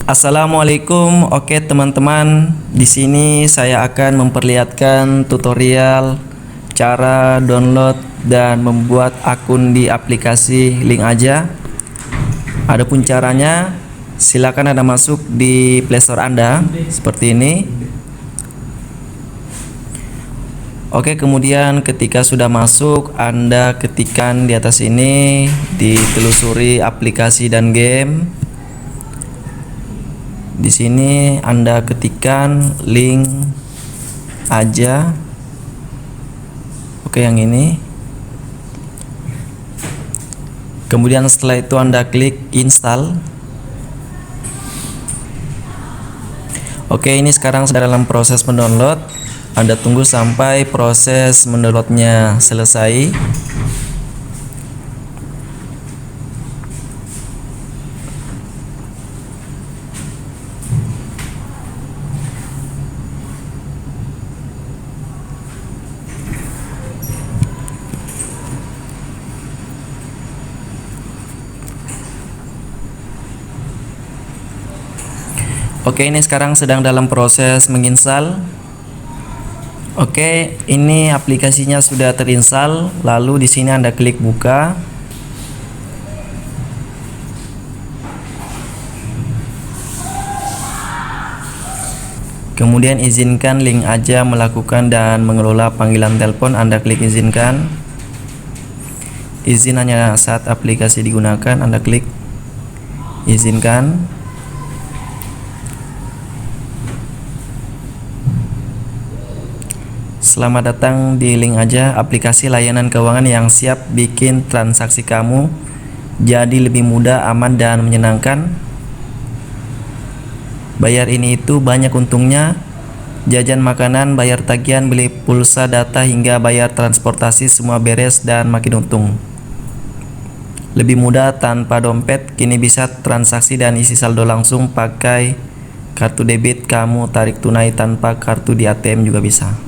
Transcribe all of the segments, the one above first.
Assalamualaikum. Oke, teman-teman, di sini saya akan memperlihatkan tutorial cara download dan membuat akun di aplikasi Link Aja. Adapun caranya, silakan Anda masuk di Playstore Anda seperti ini. Oke, kemudian ketika sudah masuk, Anda ketikkan di atas ini, ditelusuri aplikasi dan game. Di sini Anda ketikkan Link Aja. Oke, yang ini. Kemudian setelah itu Anda klik install. Oke, ini sekarang sedang dalam proses mendownload. Anda tunggu sampai proses mendownloadnya selesai. Oke, ini sekarang sedang dalam proses menginstal. Oke, ini aplikasinya sudah terinstall. Lalu di sini Anda klik buka. Kemudian izinkan Link Aja melakukan dan mengelola panggilan telepon. Anda klik izinkan. Izin hanya saat aplikasi digunakan. Anda klik izinkan. Selamat datang di Link Aja, aplikasi layanan keuangan yang siap bikin transaksi kamu jadi lebih mudah, aman, dan menyenangkan. Bayar ini itu banyak untungnya. Jajan makanan, bayar tagihan, beli pulsa, data, hingga bayar transportasi, semua beres dan makin untung. Lebih mudah tanpa dompet, kini bisa transaksi dan isi saldo langsung pakai kartu debit. Kamu tarik tunai tanpa kartu di ATM juga bisa.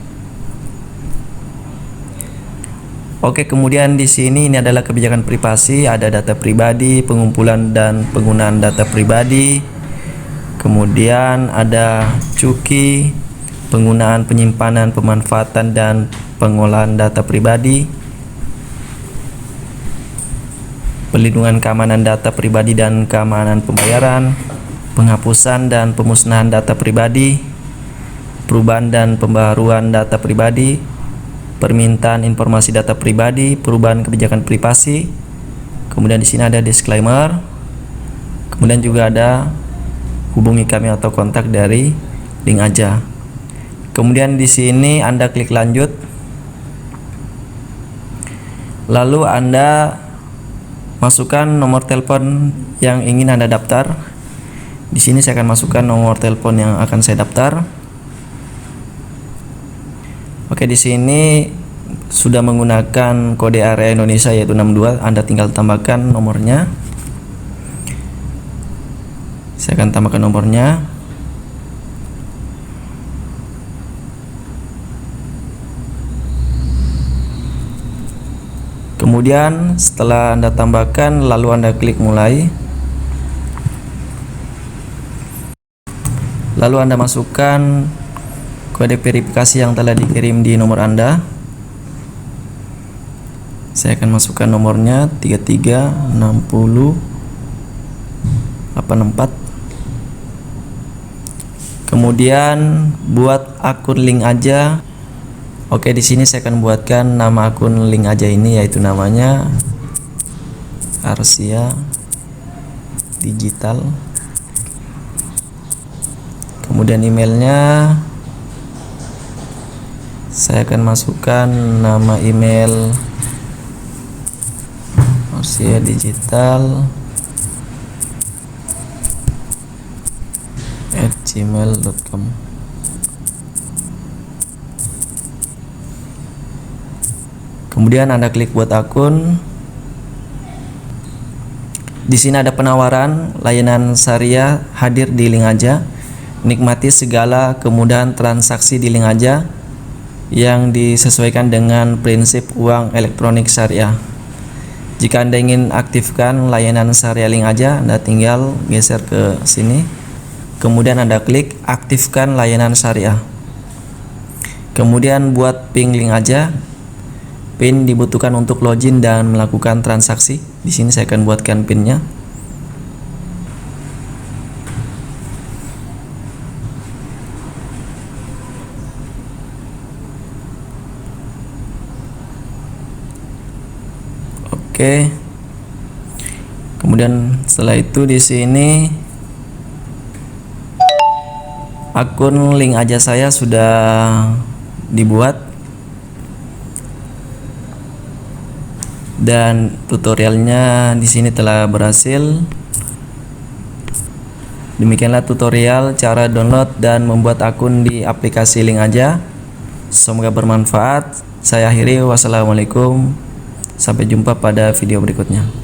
Oke, kemudian di sini ini adalah kebijakan privasi, ada data pribadi, pengumpulan dan penggunaan data pribadi. Kemudian ada cukai, penggunaan, penyimpanan, pemanfaatan dan pengolahan data pribadi. Pelindungan keamanan data pribadi dan keamanan pembayaran, penghapusan dan pemusnahan data pribadi, perubahan dan pembaruan data pribadi, permintaan informasi data pribadi, perubahan kebijakan privasi. Kemudian di sini ada disclaimer. Kemudian juga ada hubungi kami atau kontak dari Link Aja. Kemudian di sini Anda klik lanjut. Lalu Anda masukkan nomor telepon yang ingin Anda daftar. Di sini saya akan masukkan nomor telepon yang akan saya daftar. Oke, di sini sudah menggunakan kode area Indonesia yaitu 62. Anda tinggal tambahkan nomornya. Saya akan tambahkan nomornya. Kemudian setelah Anda tambahkan, lalu Anda klik mulai. Lalu Anda masukkan kode verifikasi yang telah dikirim di nomor Anda. Saya akan masukkan nomornya 336084. Kemudian buat akun Link Aja. Oke, di sini saya akan buatkan nama akun Link Aja ini, yaitu namanya Arsia Digital. Kemudian emailnya saya akan masukkan nama email Arsia Digital @gmail.com. Kemudian Anda klik buat akun. Di sini ada penawaran layanan syariah hadir di Link Aja. Nikmati segala kemudahan transaksi di Link Aja yang disesuaikan dengan prinsip uang elektronik syariah. Jika Anda ingin aktifkan layanan syariah Link Aja, Anda tinggal geser ke sini. kemudian Anda klik aktifkan layanan syariah. Kemudian buat pin link aja. PIN dibutuhkan untuk login dan melakukan transaksi. Di sini saya akan buatkan PIN-nya. Oke. Kemudian setelah itu di sini akun link aja saya sudah dibuat. Dan tutorialnya di sini telah berhasil. Demikianlah tutorial cara download dan membuat akun di aplikasi link aja. Semoga bermanfaat. Saya akhiri, wassalamualaikum. Sampai jumpa pada video berikutnya.